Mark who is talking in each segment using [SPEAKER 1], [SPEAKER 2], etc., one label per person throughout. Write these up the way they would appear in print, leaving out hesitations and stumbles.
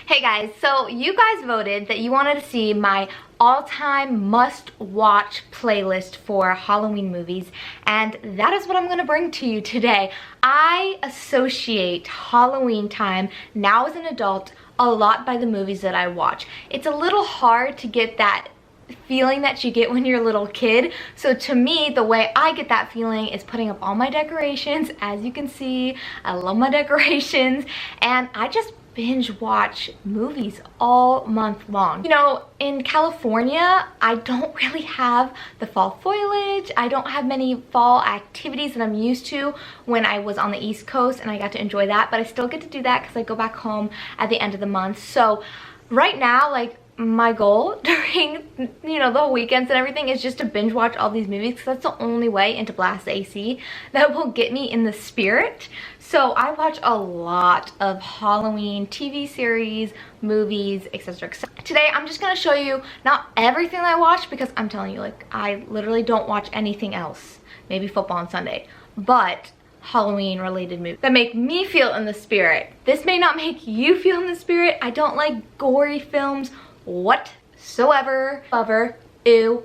[SPEAKER 1] Hey guys, so you guys voted that you wanted to see my all-time must-watch playlist for Halloween movies, and that is what I'm gonna bring to you today. I associate Halloween time now as an adult a lot by the movies that I watch. It's a little hard to get that feeling that you get when you're a little kid. So to me, the way I get that feeling is putting up all my decorations. As you can see, I love my decorations, and I just binge watch movies all month long. You know, in California, I don't really have the fall foliage. I don't have many fall activities that I'm used to when I was on the East Coast, and I got to enjoy that, but I still get to do that because I go back home at the end of the month. So right now, like, my goal during, you know, the weekends and everything is just to binge watch all these movies because that's the only way, and to blast the AC, that will get me in the spirit. So I watch a lot of Halloween TV series, movies, etc, etc. Today I'm just gonna show you not everything that I watch, because I'm telling you, like, I literally don't watch anything else. Maybe football on Sunday, but Halloween related movies that make me feel in the spirit. This may not make you feel in the spirit. I don't like gory films whatsoever. Ew.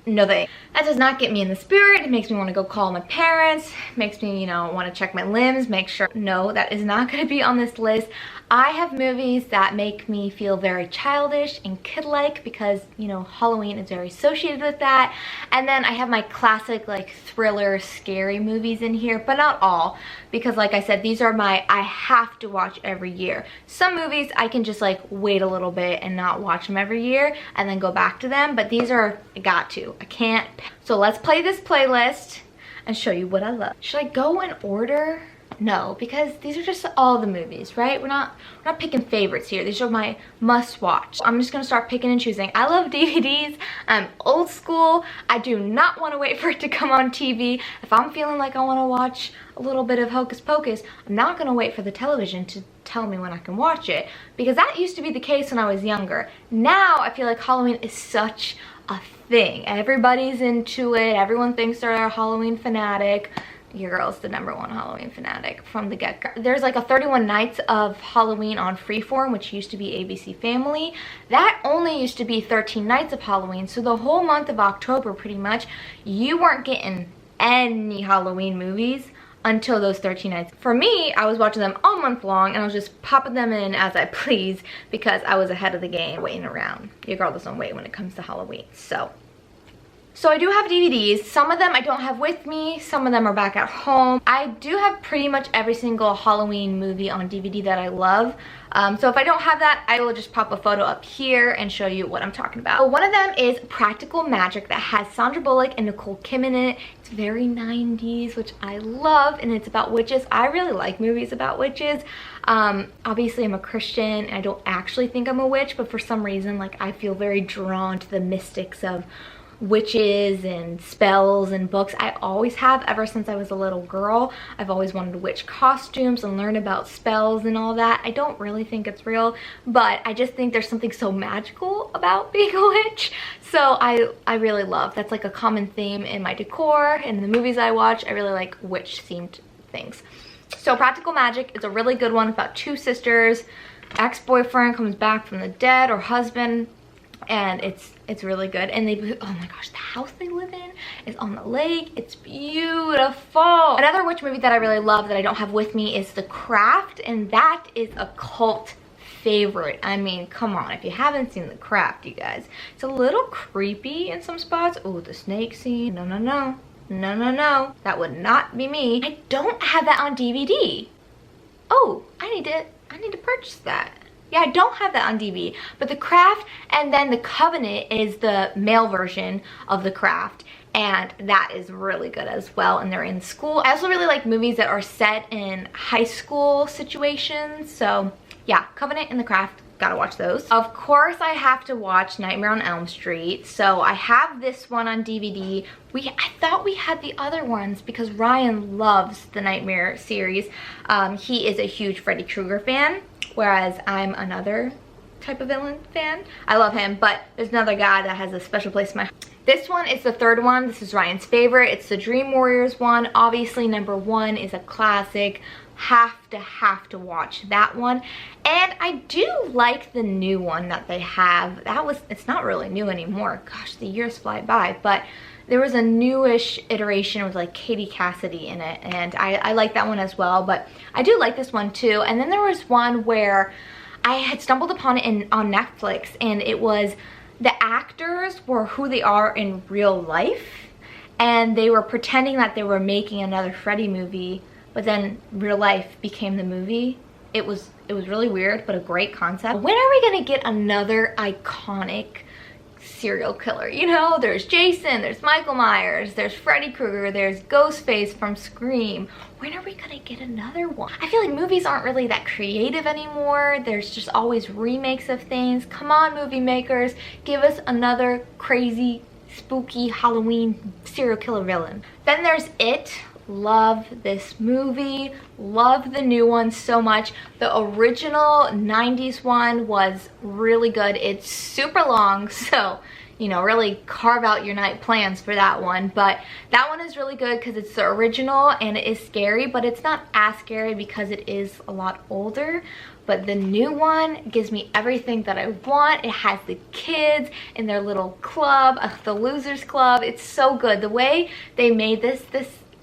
[SPEAKER 1] No thanks. That does not get me in the spirit. It makes me want to go call my parents. Makes me, you know, want to check my limbs, make sure. No, that is not going to be on this list. I have movies that make me feel very childish and kid-like because, you know, Halloween is very associated with that. And then I have my classic, like, thriller, scary movies in here, but not all, because like I said, these are my I have to watch every year. Some movies I can just like wait a little bit and not watch them every year and then go back to them, but these are I got to. I can't. So let's play this playlist and show you what I love. Should I go in order? No, because these are just all the movies, right? We're not picking favorites here. These are my must watch. I'm just gonna start picking and choosing. I love DVDs. I'm old school. I do not want to wait for it to come on TV. If I'm feeling like I want to watch a little bit of Hocus Pocus, I'm not gonna wait for the television to tell me when I can watch it, because that used to be the case when I was younger. Now I feel like Halloween is such a thing. Everybody's into it. Everyone thinks they're a Halloween fanatic. Your girl's the #1 Halloween fanatic from the get-go. There's like a 31 Nights of Halloween on Freeform, which used to be ABC Family. That only used to be 13 Nights of Halloween. So the whole month of October, pretty much, you weren't getting any Halloween movies until those 13 nights. For me, I was watching them all month long, and I was just popping them in as I please because I was ahead of the game, waiting around. Your girl doesn't wait when it comes to Halloween. So I do have DVDs. Some of them I don't have with me. Some of them are back at home. I do have pretty much every single Halloween movie on DVD that I love. So if I don't have that, I will just pop a photo up here and show you what I'm talking about. So one of them is Practical Magic, that has Sandra Bullock and Nicole Kim in it. It's very 90s, which I love, and it's about witches. I really like movies about witches. Obviously I'm a Christian and I don't actually think I'm a witch, but for some reason, like, I feel very drawn to the mystics of witches and spells and books. I always have, ever since I was a little girl. I've always wanted witch costumes and learn about spells and all that. I don't really think it's real, but I just think there's something so magical about being a witch. So I really love, that's like a common theme in my decor and the movies I watch. I really like witch themed things. So Practical Magic is a really good one about two sisters. Ex-boyfriend comes back from the dead, or husband, and it's really good. And they, oh my gosh, the house they live in is on the lake. It's beautiful. Another witch movie that I really love that I don't have with me is The Craft, and that is a cult favorite. I mean, come on, if you haven't seen The Craft, you guys, it's a little creepy in some spots. Oh, the snake scene. No, no, no, no, no, no, that would not be me. I don't have that on DVD. Oh, I need to purchase that. Yeah, I don't have that on DVD, but The Craft and then The Covenant is the male version of The Craft, and that is really good as well, and they're in school. I also really like movies that are set in high school situations, so yeah, Covenant and The Craft, gotta watch those. Of course, I have to watch Nightmare on Elm Street, so I have this one on DVD. I thought we had the other ones because Ryan loves the Nightmare series. He is a huge Freddy Krueger fan, whereas I'm another type of villain fan. I love him, but there's another guy that has a special place in my heart. This one is the third one. This is Ryan's favorite. It's the Dream Warriors one. Obviously, #1 is a classic have to watch that one. And I do like the new one that they have. It's not really new anymore. Gosh, the years fly by, but there was a newish iteration with like Katie Cassidy in it, and I like that one as well, but I do like this one too. And then there was one where I had stumbled upon it on Netflix, and it was the actors were who they are in real life, and they were pretending that they were making another Freddy movie, but then real life became the movie. It was really weird, but a great concept. When are we gonna get another iconic serial killer? You know, there's Jason, there's Michael Myers, there's Freddy Krueger, there's Ghostface from Scream. When are we gonna get another one? I feel like movies aren't really that creative anymore. There's just always remakes of things. Come on, movie makers, give us another crazy, spooky Halloween serial killer villain. Then there's It. Love this movie, love the new one so much. The original 90s one was really good. It's super long, so you know, really carve out your night plans for that one. But that one is really good because it's the original and it is scary, but it's not as scary because it is a lot older. But the new one gives me everything that I want. It has the kids in their little club, the Losers Club. It's so good. The way they made this,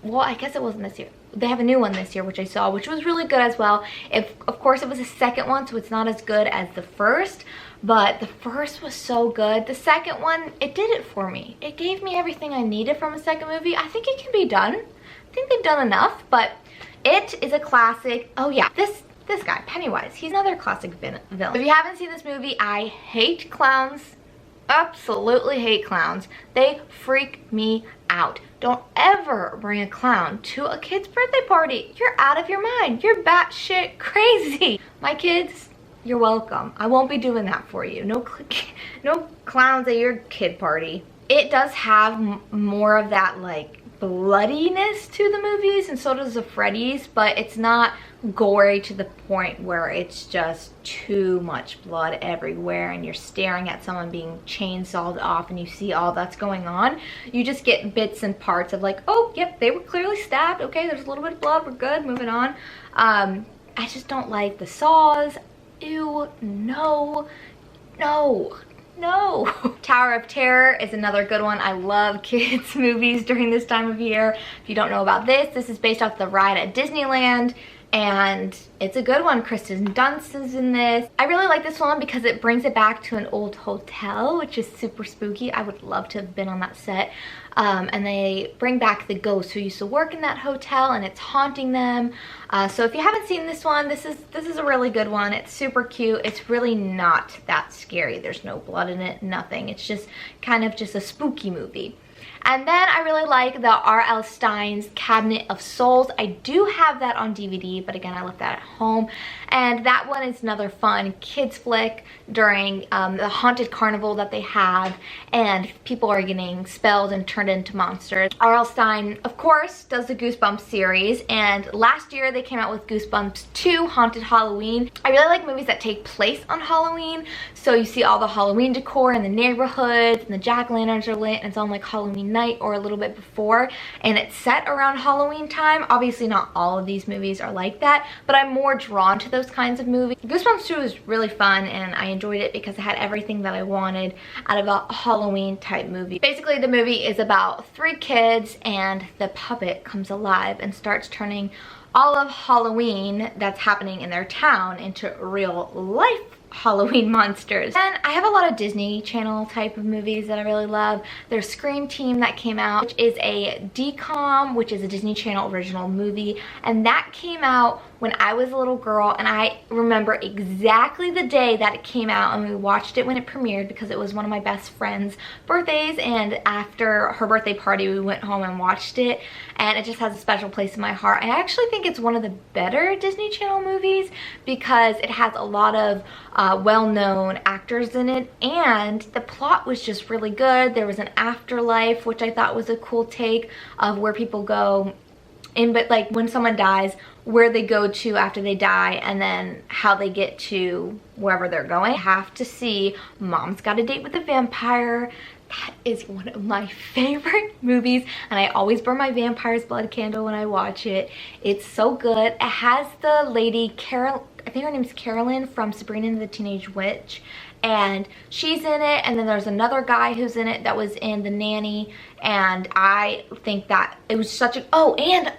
[SPEAKER 1] well, I guess it wasn't this year. They have a new one this year, which I saw, which was really good as well. Of course, it was a second one, so it's not as good as the first, but the first was so good. The second one, it did it for me. It gave me everything I needed from a second movie. I think it can be done. I think they've done enough, but It is a classic. Oh yeah, this guy, Pennywise, he's another classic villain. If you haven't seen this movie, I hate clowns. Absolutely hate clowns. They freak me out. Don't ever bring a clown to a kid's birthday party. You're out of your mind. You're batshit crazy. My kids, you're welcome. I won't be doing that for you. No clowns at your kid party. It does have more of that like bloodiness to the movies, and so does the Freddy's, but it's not gory to the point where it's just too much blood everywhere and you're staring at someone being chainsawed off and you see all that's going on. You just get bits and parts of like, oh yep, they were clearly stabbed, okay, there's a little bit of blood, we're good, moving on. I just don't like the saws. Ew, no. Tower of Terror is another good one. I love kids movies during this time of year. If you don't know about this is based off the ride at Disneyland, and it's a good one. Kristen Dunst is in this. I really like this one because it brings it back to an old hotel, which is super spooky. I would love to have been on that set. And they bring back the ghost who used to work in that hotel, and it's haunting them. So if you haven't seen this one, this is a really good one. It's super cute. It's really not that scary. There's no blood in it, nothing. It's just kind of just a spooky movie. And then I really like the R.L. Stein's Cabinet of Souls. I do have that on DVD, but again, I left that at home. And that one is another fun kids flick during the haunted carnival that they have, and people are getting spelled and turned into monsters. R.L. Stein, of course, does the Goosebumps series, and last year they came out with Goosebumps 2 Haunted Halloween. I really like movies that take place on Halloween, so you see all the Halloween decor in the neighborhoods, and the jack-o'-lanterns are lit, and it's on like Halloween night or a little bit before, and it's set around Halloween time. Obviously not all of these movies are like that, but I'm more drawn to those kinds of movies. Goosebumps 2 is really fun, and I enjoyed it because it had everything that I wanted out of a Halloween type movie. Basically, the movie is about 3 kids, and the puppet comes alive and starts turning all of Halloween that's happening in their town into real life Halloween monsters. And I have a lot of Disney Channel type of movies that I really love. There's Scream Team that came out, which is a DCOM, which is a Disney Channel original movie, and that came out when I was a little girl, and I remember exactly the day that it came out, and we watched it when it premiered because it was one of my best friend's birthdays, and after her birthday party we went home and watched it, and it just has a special place in my heart. I actually think it's one of the better Disney Channel movies because it has a lot of well-known actors in it, and the plot was just really good. There was an afterlife, which I thought was a cool take of where people go in, but like when someone dies, where they go to after they die, and then how they get to wherever they're going. I have to see Mom's Got a Date with a Vampire. that is one of my favorite movies, and I always burn my vampire's blood candle when I watch it. It's so good. It has the lady Carol, I think her name's Carolyn from Sabrina the Teenage Witch, and she's in it. And then there's another guy who's in it that was in The Nanny, and I think that it was such a, oh, and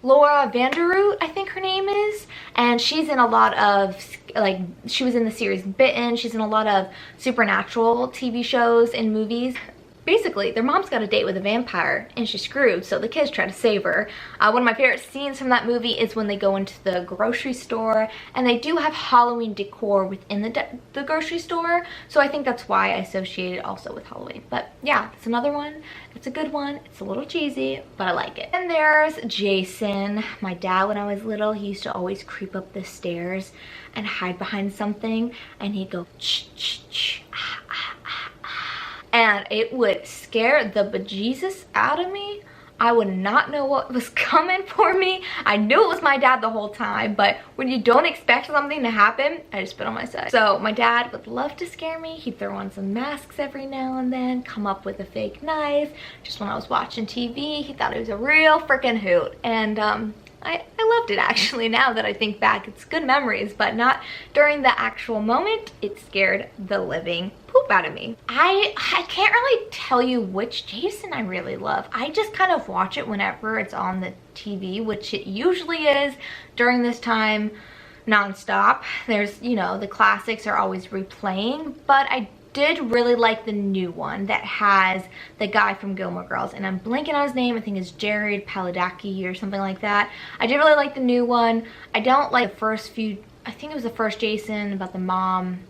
[SPEAKER 1] Laura Vanderroot, I think her name is, and she's in a lot of, like, she was in the series Bitten. She's in a lot of supernatural TV shows and movies. Basically, their mom's got a date with a vampire and she's screwed, so the kids try to save her. One of my favorite scenes from that movie is when they go into the grocery store, and they do have Halloween decor within the grocery store, so I think that's why I associate it also with Halloween. But yeah, it's another one. It's a good one. It's a little cheesy, but I like it. And there's Jason. My dad, when I was little, he used to always creep up the stairs and hide behind something, and he'd go ch ch ch ah, ah, ah, ah. And it would scare the bejesus out of me. I would not know what was coming for me. I knew it was my dad the whole time, but when you don't expect something to happen, I just put on my side. So my dad would love to scare me. He'd throw on some masks every now and then, come up with a fake knife. Just when I was watching TV, he thought it was a real freaking hoot. And I loved it, actually. Now that I think back, it's good memories, but not during the actual moment. It scared the living poop out of me. I can't really tell you which Jason I really love. I just kind of watch it whenever it's on the TV, which it usually is during this time, nonstop. There's, you know, the classics are always replaying, but I did really like the new one that has the guy from Gilmore Girls, and I'm blanking on his name. I think it's Jared Padalecki or something like that. I did really like the new one. I don't like the first few. I think it was the first Jason about the mom.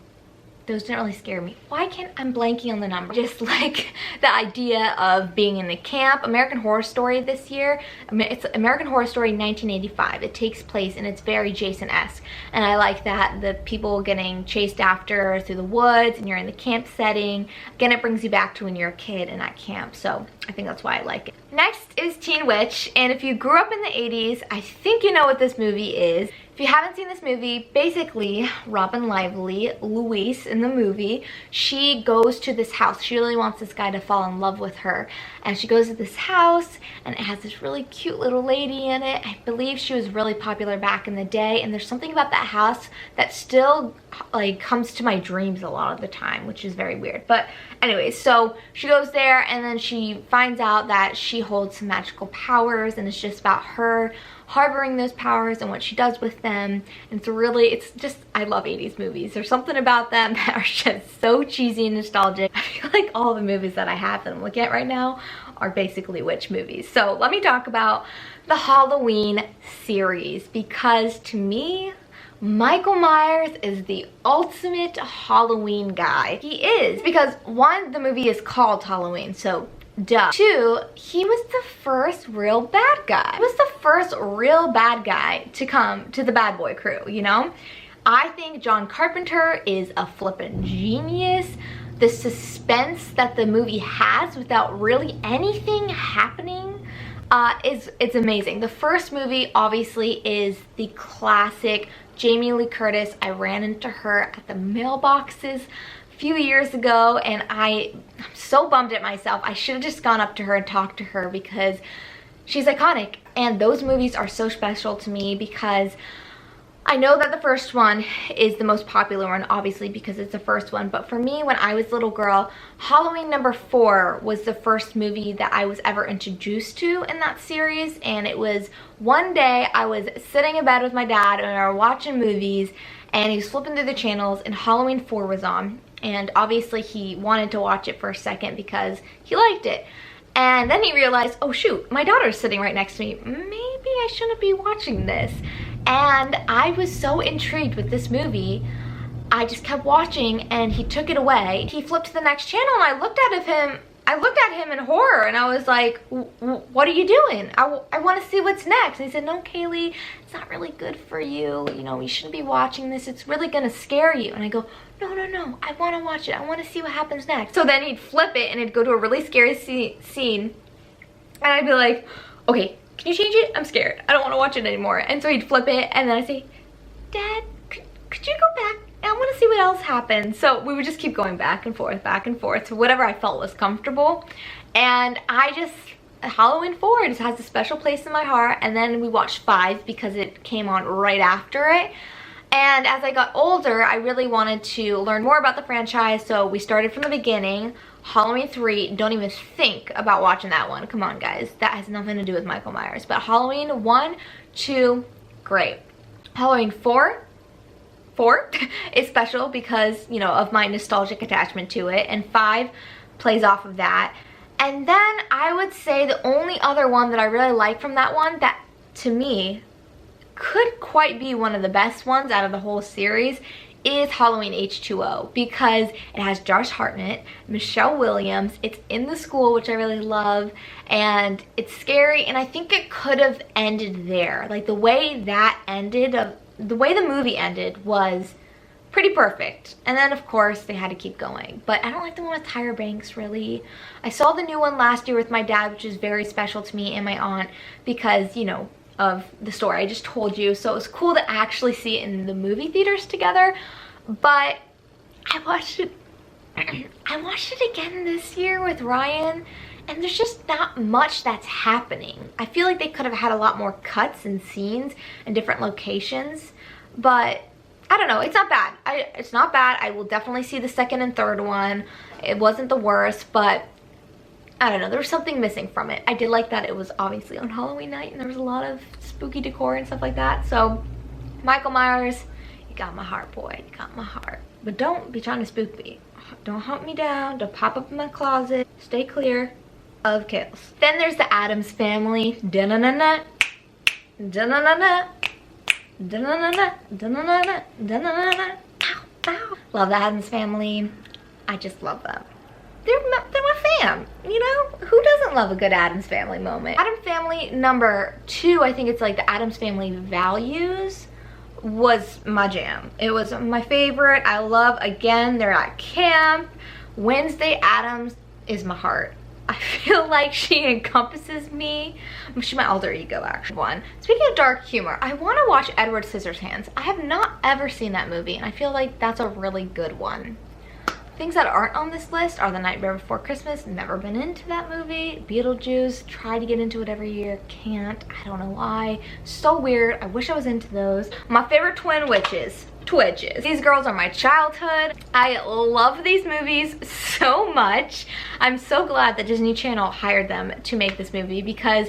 [SPEAKER 1] Those didn't really scare me. Why can't I'm blanking on the number? Just like the idea of being in the camp. American Horror Story this year. It's American Horror Story 1985. It takes place and it's very Jason-esque. And I like that, the people getting chased after through the woods and you're in the camp setting. Again, it brings you back to when you're a kid and at camp. So I think that's why I like it. Next is Teen Witch. And if you grew up in the 80s, I think you know what this movie is. If you haven't seen this movie, basically Robin Lively, Louise in the movie, she goes to this house. She really wants this guy to fall in love with her. And she goes to this house and it has this really cute little lady in it. I believe she was really popular back in the day, and there's something about that house that still like comes to my dreams a lot of the time, which is very weird. But anyway, so she goes there and then she finds out that she holds some magical powers, and it's just about her harboring those powers and what she does with them. And it's just, I love 80s movies. There's something about them that are just so cheesy and nostalgic. I feel like all the movies that I have that I'm looking at right now are basically witch movies. So let me talk about the Halloween series, because to me, Michael Myers is the ultimate Halloween guy. He is, because one, the movie is called Halloween, so duh. Two, he was the first real bad guy. He was the first real bad guy to come to the bad boy crew, you know? I think John Carpenter is a flippin' genius. The suspense that the movie has without really anything happening, it's amazing. The first movie obviously is the classic Jamie Lee Curtis. I ran into her at the mailboxes few years ago, and I'm so bummed at myself. I should have just gone up to her and talked to her, because she's iconic. And those movies are so special to me, because I know that the first one is the most popular one, obviously, because it's the first one. But for me, when I was a little girl, Halloween #4 was the first movie that I was ever introduced to in that series. And it was one day I was sitting in bed with my dad and we were watching movies, and he was flipping through the channels and Halloween 4 was on. And obviously he wanted to watch it for a second because he liked it. And then he realized, oh shoot, my daughter's sitting right next to me. Maybe I shouldn't be watching this. And I was so intrigued with this movie, I just kept watching, and he took it away. He flipped to the next channel and I looked at him in horror, and I was like, what are you doing? I want to see what's next. And he said, no, Kaylee, it's not really good for you. You know, you shouldn't be watching this. It's really going to scare you. And I go, no, I want to watch it. I want to see what happens next. So then he'd flip it and it'd go to a really scary scene. And I'd be like, okay, can you change it? I'm scared. I don't want to watch it anymore. And so he'd flip it, and then I'd say, Dad, could you go back? I want to see what else happened? So we would just keep going back and forth to whatever I felt was comfortable. And Halloween 4 just has a special place in my heart. And then we watched 5 because it came on right after it. And as I got older, I really wanted to learn more about the franchise, so we started from the beginning. Halloween 3, don't even think about watching that one. Come on, guys. That has nothing to do with Michael Myers. But Halloween 1, 2, great. Halloween 4 is special because, you know, of my nostalgic attachment to it. And 5 plays off of that. And then I would say the only other one that I really like from that one that, to me, could quite be one of the best ones out of the whole series is Halloween H2O, because it has Josh Hartnett, Michelle Williams, it's in the school, which I really love, and it's scary, and I think it could have ended there. Like, the way that ended, the way the movie ended was pretty perfect. And then, of course, they had to keep going. But I don't like the one with Tyra Banks, really. I saw the new one last year with my dad, which is very special to me and my aunt because, you know, of the story I just told you, so it was cool to actually see it in the movie theaters together. But I watched it again this year with Ryan, and there's just not much that's happening. I feel like they could have had a lot more cuts and scenes in different locations, but I don't know, it's not bad. It's not bad. I will definitely see the second and third one. It wasn't the worst, but I don't know, there was something missing from it. I did like that it was obviously on Halloween night and there was a lot of spooky decor and stuff like that. So, Michael Myers, you got my heart, boy. You got my heart. But don't be trying to spook me. Don't hunt me down. Don't pop up in my closet. Stay clear of Kail's. Then there's the Addams Family. Da-na-na-na. Da-na-na-na. Da-na-na-na. Da-na-na-na. Da-na-na-na. Ow, ow. Love the Addams Family. I just love them. They're my fam, you know? Who doesn't love a good Addams Family moment? Addams Family number 2, I think it's like the Addams Family Values, was my jam. It was my favorite. I love, again, they're at camp. Wednesday Addams is my heart. I feel like she encompasses me. She's my alter ego, actually. One. Speaking of dark humor, I want to watch Edward Scissorhands. I have not ever seen that movie, and I feel like that's a really good one. Things that aren't on this list are The Nightmare Before Christmas. Never been into that movie. Beetlejuice. Try to get into it every year. Can't. I don't know why. So weird. I wish I was into those. My favorite twin witches. Twitches. These girls are my childhood. I love these movies so much. I'm so glad that Disney Channel hired them to make this movie because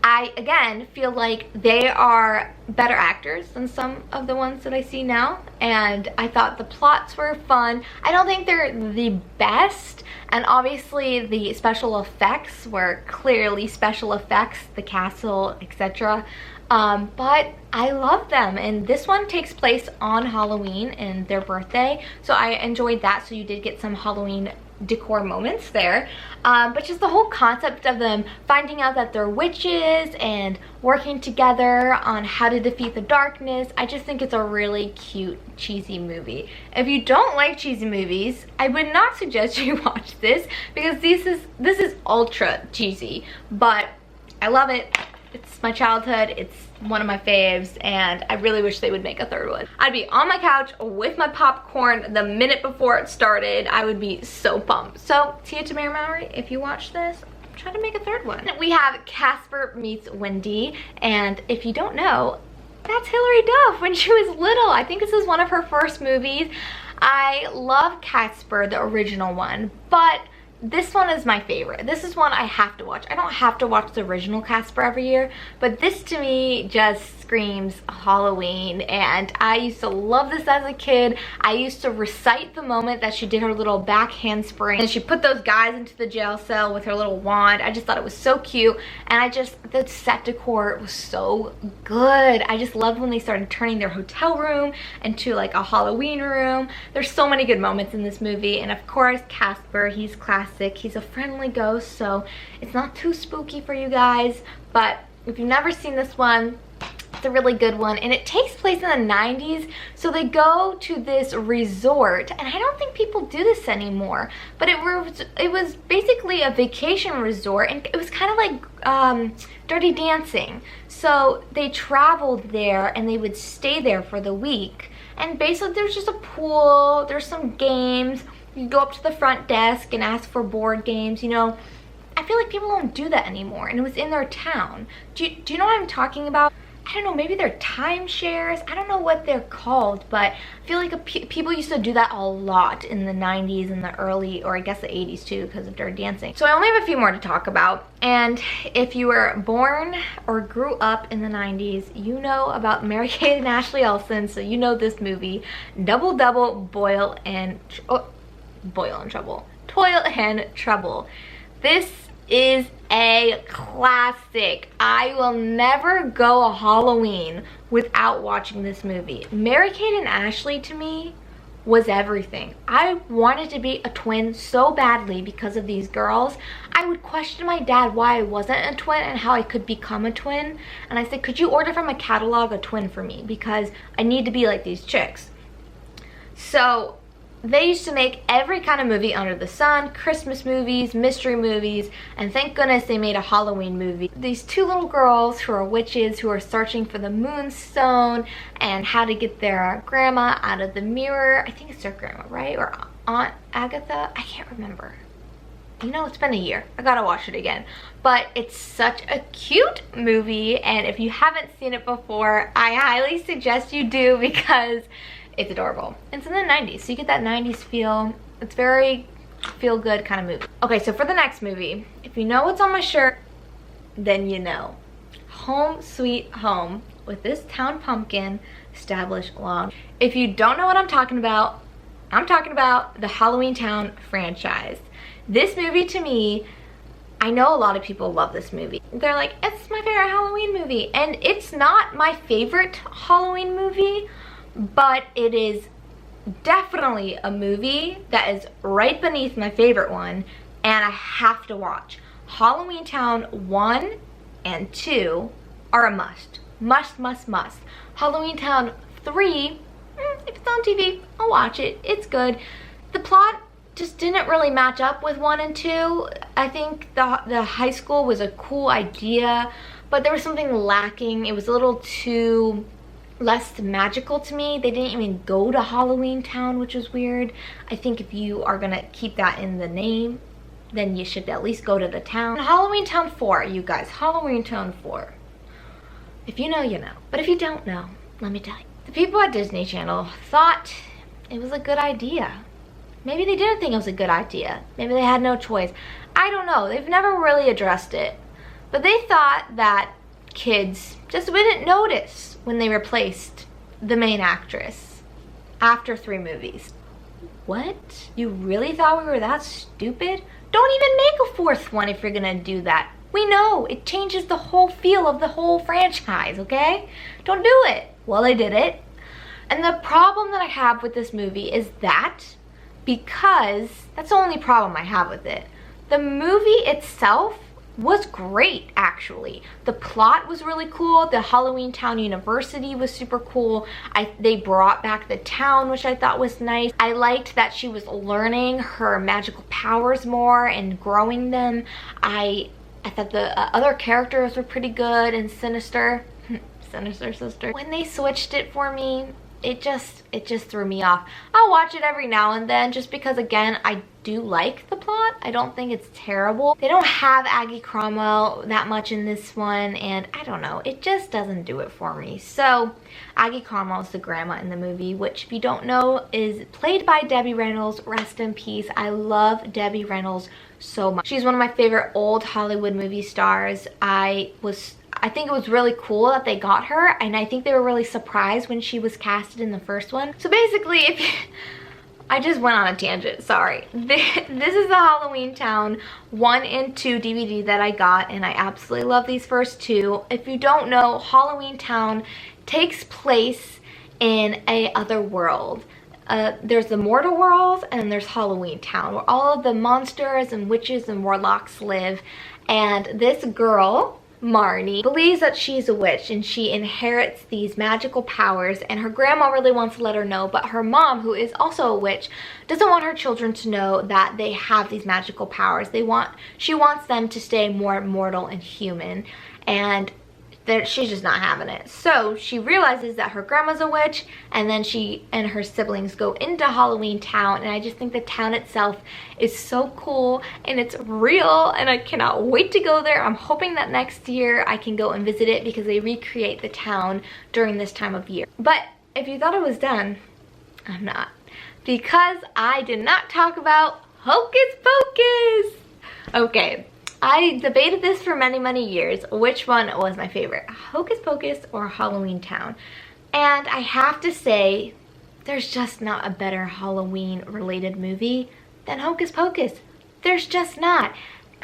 [SPEAKER 1] I, again, feel like they are better actors than some of the ones that I see now, and I thought the plots were fun. I don't think they're the best, and obviously the special effects were clearly special effects, the castle, etc. But I love them, and this one takes place on Halloween and their birthday, so I enjoyed that. So you did get some Halloween decor moments there, but just the whole concept of them finding out that they're witches and working together on how to defeat the darkness. I just think it's a really cute, cheesy movie. If you don't like cheesy movies, I would not suggest you watch this because this is ultra cheesy, but I love it. It's my childhood, it's one of my faves, and I really wish they would make a third one. I'd be on my couch with my popcorn the minute before it started. I would be so pumped. So, Tia Tamara Mowry, if you watch this, try to make a third one. We have Casper Meets Wendy, and if you don't know, that's Hilary Duff when she was little. I think this is one of her first movies. I love Casper, the original one, but this one is my favorite. This is one I have to watch. I don't have to watch the original Casper every year, but this to me just screams Halloween, and I used to love this as a kid. I used to recite the moment that she did her little back handspring and she put those guys into the jail cell with her little wand. I just thought it was so cute, and the set decor was so good. I just loved when they started turning their hotel room into like a Halloween room. There's so many good moments in this movie, and of course Casper, he's classic. He's a friendly ghost, so it's not too spooky for you guys, but if you've never seen this one, it's a really good one, and it takes place in the 90s. So they go to this resort, and I don't think people do this anymore, but it was basically a vacation resort, and it was kind of like Dirty Dancing. So they traveled there and they would stay there for the week, And basically there's just a pool, there's some games. You go up to the front desk and ask for board games, you know. I feel like people don't do that anymore, and it was in their town. Do you know what I'm talking about? I don't know, maybe they're timeshares. I don't know what they're called, but I feel like people used to do that a lot in the 90s and the early, or I guess the 80s too, because of Dirty Dancing. So I only have a few more to talk about. And if you were born or grew up in the 90s, you know about Mary-Kate and Ashley Olsen, so you know this movie, Double Double, Boil and Trouble. Toil and Trouble. This is a classic. I will never go a Halloween without watching this movie. Mary-Kate and Ashley to me was everything. I wanted to be a twin so badly because of these girls. I would question my dad why I wasn't a twin and how I could become a twin. And I said, could you order from a catalog a twin for me? Because I need to be like these chicks. So they used to make every kind of movie under the sun, Christmas movies, mystery movies, and thank goodness they made a Halloween movie. These two little girls who are witches who are searching for the moonstone and how to get their grandma out of the mirror. I think it's their grandma, right? Or Aunt Agatha? I can't remember. You know, it's been a year. I gotta watch it again. But it's such a cute movie, and if you haven't seen it before, I highly suggest you do because it's adorable. It's in the 90s, so you get that 90s feel. It's very feel-good kind of movie. Okay, so for the next movie, if you know what's on my shirt, then you know. Home Sweet Home with this town pumpkin established long. If you don't know what I'm talking about the Halloween Town franchise. This movie to me, I know a lot of people love this movie. They're like, it's my favorite Halloween movie. And it's not my favorite Halloween movie, but it is definitely a movie that is right beneath my favorite one, and I have to watch. Halloween Town 1 and 2 are a must. Must. Halloween Town 3, if it's on TV, I'll watch it. It's good. The plot just didn't really match up with 1 and 2. I think the high school was a cool idea, but there was something lacking. It was a little too less magical to me. They didn't even go to Halloween Town, which was weird. I think if you are gonna keep that in the name, then you should at least go to the town. Halloween Town 4, you guys, Halloween Town 4. If you know, you know. But if you don't know, let me tell you. The people at Disney Channel thought it was a good idea. Maybe they didn't think it was a good idea. Maybe they had no choice. I don't know. They've never really addressed it. But they thought that kids just wouldn't notice when they replaced the main actress after 3 movies. What? You really thought we were that stupid? Don't even make a 4th one if you're gonna do that. We know it changes the whole feel of the whole franchise, okay? Don't do it. Well, they did it. And the problem that I have with this movie is that, because that's the only problem I have with it. The movie itself was great, actually. The plot was really cool. The Halloween Town University was super cool. They brought back the town, which I thought was nice. I liked that she was learning her magical powers more and growing them. I thought the other characters were pretty good and sinister. Sinister sister. When they switched it for me, it just threw me off. I'll watch it every now and then just because, again, I do like the plot. I don't think it's terrible. They don't have Aggie Cromwell that much in this one, and I don't know, it just doesn't do it for me. So Aggie Cromwell is the grandma in the movie, which, if you don't know, is played by Debbie Reynolds. Rest in peace. I love Debbie Reynolds so much. She's one of my favorite old Hollywood movie stars. I think it was really cool that they got her, and I think they were really surprised when she was casted in the first one. So basically, I just went on a tangent, sorry. This is the Halloween Town 1 and 2 DVD that I got, and I absolutely love these first 2. If you don't know, Halloween Town takes place in a other world. There's the mortal world, and there's Halloween Town, where all of the monsters and witches and warlocks live. And this girl, Marnie, believes that she's a witch, and she inherits these magical powers, and her grandma really wants to let her know, but her mom, who is also a witch, doesn't want her children to know that they have these magical powers. She wants them to stay more mortal and human, and she's just not having it. So she realizes that her grandma's a witch, and then she and her siblings go into Halloween Town, and I just think the town itself is so cool and it's real, and I cannot wait to go there. I'm hoping that next year I can go and visit it because they recreate the town during this time of year. But if you thought I was done, I'm not, because I did not talk about Hocus Pocus. Okay. I debated this for many years, which one was my favorite, Hocus Pocus or Halloween Town. And I have to say, there's just not a better Halloween related movie than Hocus Pocus. There's just not.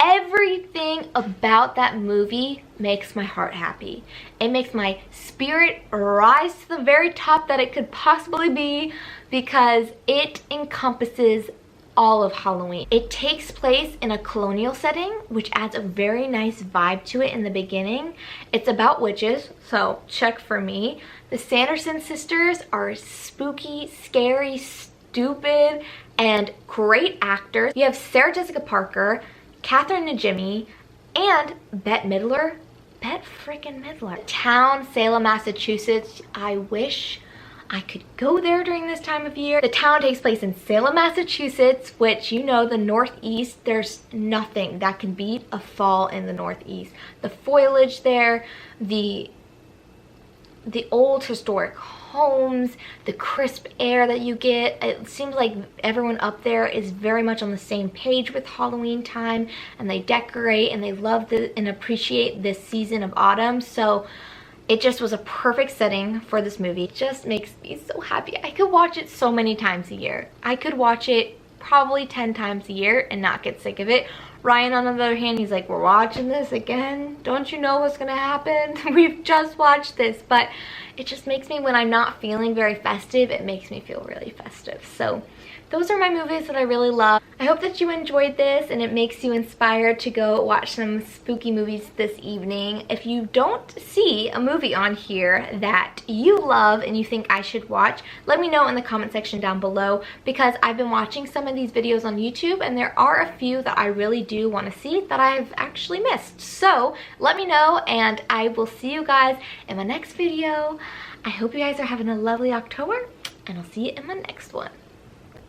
[SPEAKER 1] Everything about that movie makes my heart happy. It makes my spirit rise to the very top that it could possibly be, because it encompasses all of Halloween. It takes place in a colonial setting, which adds a very nice vibe to it in the beginning. It's about witches, so check for me. The Sanderson sisters are spooky, scary, stupid, and great actors. You have Sarah Jessica Parker, Catherine Najimy, and Bette Midler. Bette freaking Midler. Town, Salem, Massachusetts. I wish I could go there during this time of year. The town takes place in Salem, Massachusetts, which, you know, the Northeast, there's nothing that can beat a fall in the Northeast. The foliage there, the old historic homes, the crisp air that you get. It seems like everyone up there is very much on the same page with Halloween time, and they decorate and they love and appreciate this season of autumn. So it just was a perfect setting for this movie. It just makes me so happy. I could watch it so many times a year. I could watch it probably 10 times a year and not get sick of it. Ryan, on the other hand, he's like, we're watching this again? Don't you know what's gonna happen? We've just watched this. But it just makes me, when I'm not feeling very festive, it makes me feel really festive. So those are my movies that I really love. I hope that you enjoyed this and it makes you inspired to go watch some spooky movies this evening. If you don't see a movie on here that you love and you think I should watch, let me know in the comment section down below, because I've been watching some of these videos on YouTube and there are a few that I really do want to see that I've actually missed. So let me know, and I will see you guys in my next video. I hope you guys are having a lovely October, and I'll see you in my next one.